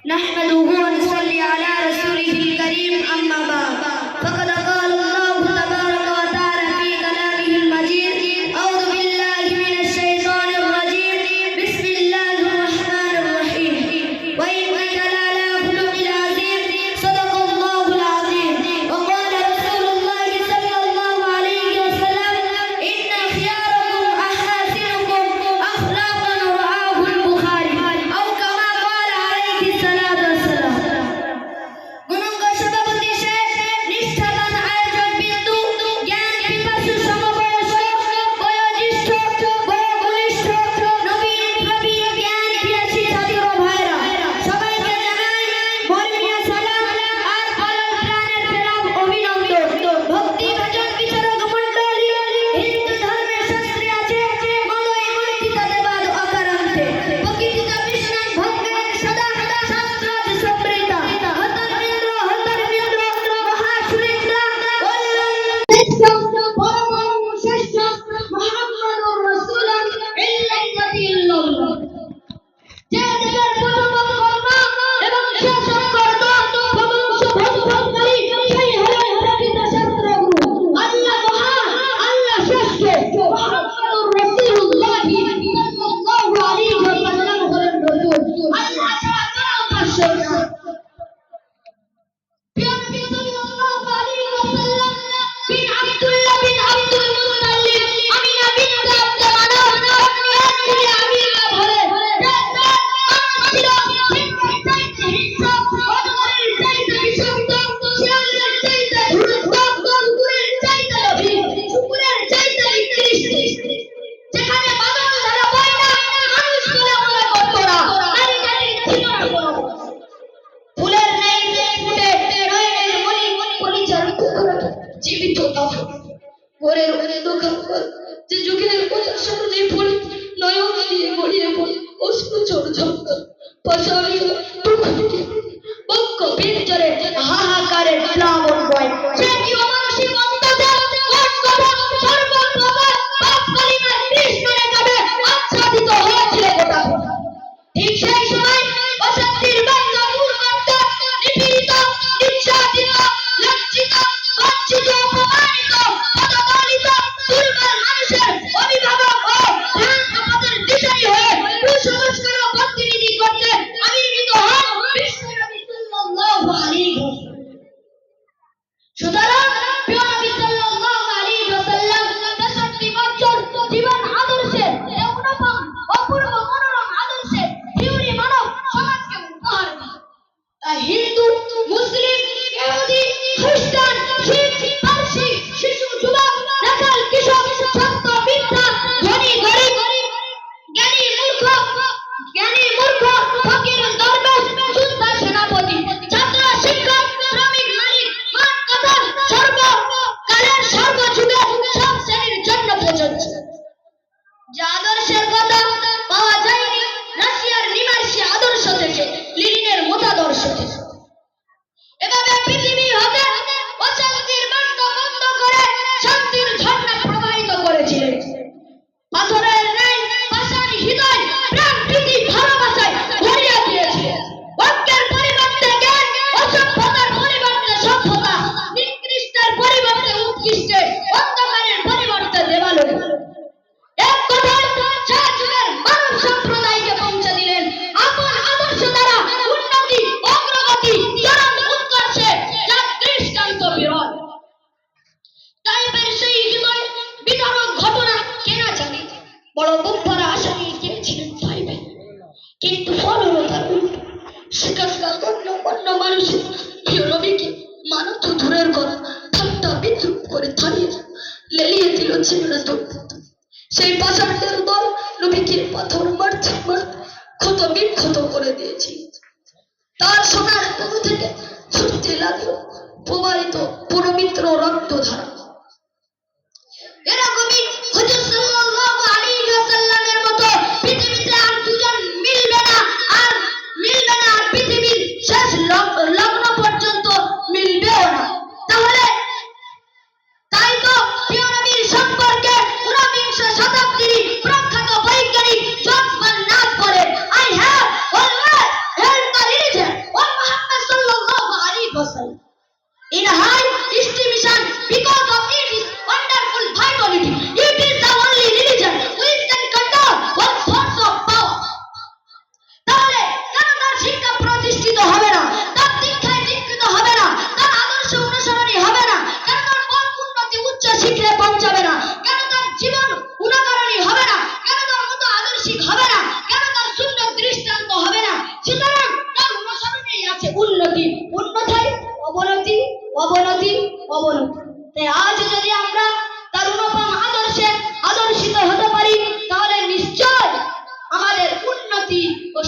نحمده ونصلي على رسوله الكريم أما بعد فقد قال الله تبارك وتعالى في كلامه المجيد أعوذ بالله من الشيطان الرجيم بسم الله الرحمن الرحيم وإنك لعلى خلق عظيم صدق الله العظيم وقال رسول الله صلى الله عليه وسلم إن خياركم أحاسنكم أخلاقا رواه البخاري أو كما قال عليه الصلاة والسلام গুণজ্ঞ সভাপতি শেখ নিষ্ঠাবান আয়োজক বিন্দু জ্ঞান পিপাসু সমবয়স্ক বয়োজ্যেষ্ঠ বয়োবলিষ্ঠ নবীন প্রবীণ জ্ঞান পিয়াসী ছাত্র ভাইরা সবাইকে জানাই মরমিয়া সালাম আর আলোর প্রাণের ফেরাব অভিনন্দন। ভক্তি ভজন বিচারক মণ্ডলী হিন্দু ধর্মের শাস্ত্রে আছে মলয় মূর্তিতা দেবাদ অকারান্তে প্রকৃতিত বিষ্ণান ভঙ্গের সদা শাস্ত্র সমৃতা হতর্বৃন্দ মহাসুরেন্দ্র পরম শ্রেষ্ঠ মুহাম্মাদুর রাসূলুল্লাহ ইল্লাল্লাহ যে দেবের প্রথম কর্ম এবং শেষ কর্ম বংশধরকারী সেই হলেন প্রকৃত শাস্ত্রগুরু আল্লাহ মহান আল্লাহ শ্রেষ্ঠ মুহাম্মাদুর রাসূলুল্লাহ সাল্লাল্লাহু আলাইহি ওয়াসাল্লাম হলেন রাসূল আল্লাহ ছাড়া কারো উপাস্য না। প্রিয় নবী সাল্লাল্লাহু আলাইহি ওয়াসাল্লাম বিন আব্দুল্লাহ বিন আব্দুল মুত্তালিব আমিনা বিনত আব্দুল মানাফ থেকে আমিনা বলে ছিল চাইতে হিংসা অজগরের চাইতে বিষাক্ত শিয়ালের চাইতে ধূর্ত কুকুরের চাইতে লোভী কুকুরের চাইতে নিকৃষ্ট যেখানে বাদল ধারা বয় না মানুষ বলে মনে করতো না নারী ছিল না কোনো ফুলের নেই ফুটে নয়নের মনি পরিচালিত করে জীবিত ভোরের অন্ধকার যে যুগের কথা শুনলে ফুল নয়ন দিয়ে গড়িয়ে পড়ে অশ্রু ঝরঝর পাশারি বক্ষ পিঞ্জরে হাহাকারের প্লাবন বয় সে কি অমানুষিক অত্যাচার কোট করা সর্বপ্রকার পাপ কালিমার কৃষ্ণের কাবে আচ্ছাদিত হয়েছিল গোটা ঠিক সেই সময় অশান্তির বান্ধ মূর্খত্ব নিপীড়িত নির্যাতিত লজ্জিত বঞ্চিত অপমানিত পদদলিত দুর্বল মানুষের অভিভাবক ও ভ্রান্ত পথের দিশারি হয়ে কুসংস্কার প্রতিনিধি করতে আবির্ভূত হন বিশ্বনবী সাল্লাল্লাহু আলাইহি ওয়াসাল্লাম। সুতরাং প্রিয় নবী সাল্লাল্লাহু আলাইহি ওয়াসাল্লাম ৬৩ বছর জীবন আদর্শে অনুপম অপূর্ব মনোরম আদর্শে থিওরি মানব সমাজকে উপহার দিলেন। তাই হিন্দু মুসলিম ইহুদি খ্রিস্টান শিখ পারসি শিশু যুবক রাখাল কৃষক ছাত্র বৃদ্ধা ধনী গরিব জ্ঞানী মূর্খ ফকির দরবেশ যোদ্ধা সেনাপতি ছাত্র শিক্ষক শ্রমিক মালিক মাঠ কথা সর্বকালের সর্বযুগে সব শ্রেণীর জন্য প্রযোজ্য। যে আদর্শের কথা পাওয়া যায়নি রাশিয়ার নিমার্সি আদর্শ থেকে লেনিনের মতাদর্শ থেকে। এভাবে পৃথিবী হতে অশান্তির বান্ধ বন্ধ করে শান্তির ঝর্ণা প্রবাহিত করেছিলেন। পাথরের ন্যায় পাষাণ হৃদয় প্রাণ প্রীতি ভালোবাসায় ভরিয়ে দিয়েছিলেন। ঐক্যের পরিবর্তে জ্ঞান অসভ্যতার পরিবর্তে সভ্যতা নিকৃষ্টের পরিবর্তে উৎকৃষ্টে অন্ধকারের পরিবর্তে দেবালোক এক কথায় শেষ যুগের মানব সম্প্রদায়কে পৌঁছে দিলেন আপন আদর্শ দ্বারা উন্নতি অগ্রগতি চরম উৎকর্ষে যা দৃষ্টান্ত বিরল। তাইপের সেই হৃদয় বিতরক ঘটনা কেনা জানে বড় বুদ্ধরা আশা নিয়ে গিয়েছিলেন তাইপে, কিন্তু ফল হলো তার উল্টো। সেখানকার গণ্যমান্য মানুষের প্রিয় নবীকে মানত দূরের কথা ঠাট্টা বিদ্রুপ করে থামিয়ে লেলিয়ে দিল জীবনত। সেই পাষাণদের দল নবীকে পাথর মারতে মারতে ক্ষত বিক্ষত করে দিয়েছে। তার সোনার তনু থেকে ছুটতে লাগলো প্রবাহিত পবিত্র রক্তধারা। এরকমই হুজুর সাল্লাল্লাহু আলাইহি ওয়াসাল্লামের মতো পৃথিবীতে আর দুজন মিলবে না আর পৃথিবীর শেষ লগ্ন পর্যন্ত মিলবেও না। তাহলে তাই তো প্রিয় নবীর সম্পর্কে ঊনবিংশ শতাব্দীর প্রখ্যাত বৈজ্ঞানিক জর্জ বার্নার্ড বলেন, I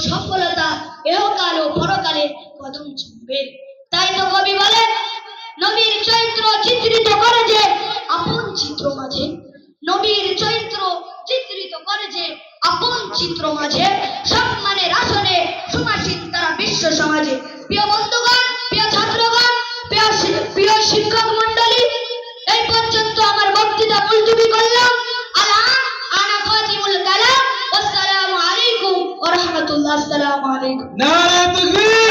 সফলতা ইহকাল ও পরকালে কদম চুমবে। তাই তো কবি বলে, নবীর চরিত্র চিত্রিত করে যে আপন চিত্র মাঝে, নবীর চরিত্র চিত্রিত করে যে আপন চিত্র মাঝে, সম্মানের আসনে সুমাসীন তারা বিশ্ব সমাজে। প্রিয় বন্ধুগণ, প্রিয় ছাত্রগণ, প্রিয় শিক্ষক মন্ডলী, এই পর্যন্ত আমার বক্তৃতা মুলতবি করলাম। আলআন আনা খাতিমুল কালাম। আসসালামু আলাইকুম ওয়া রাহমাতুল্লাহ। আসসালামু আলাইকুম। নারে তাকবীর।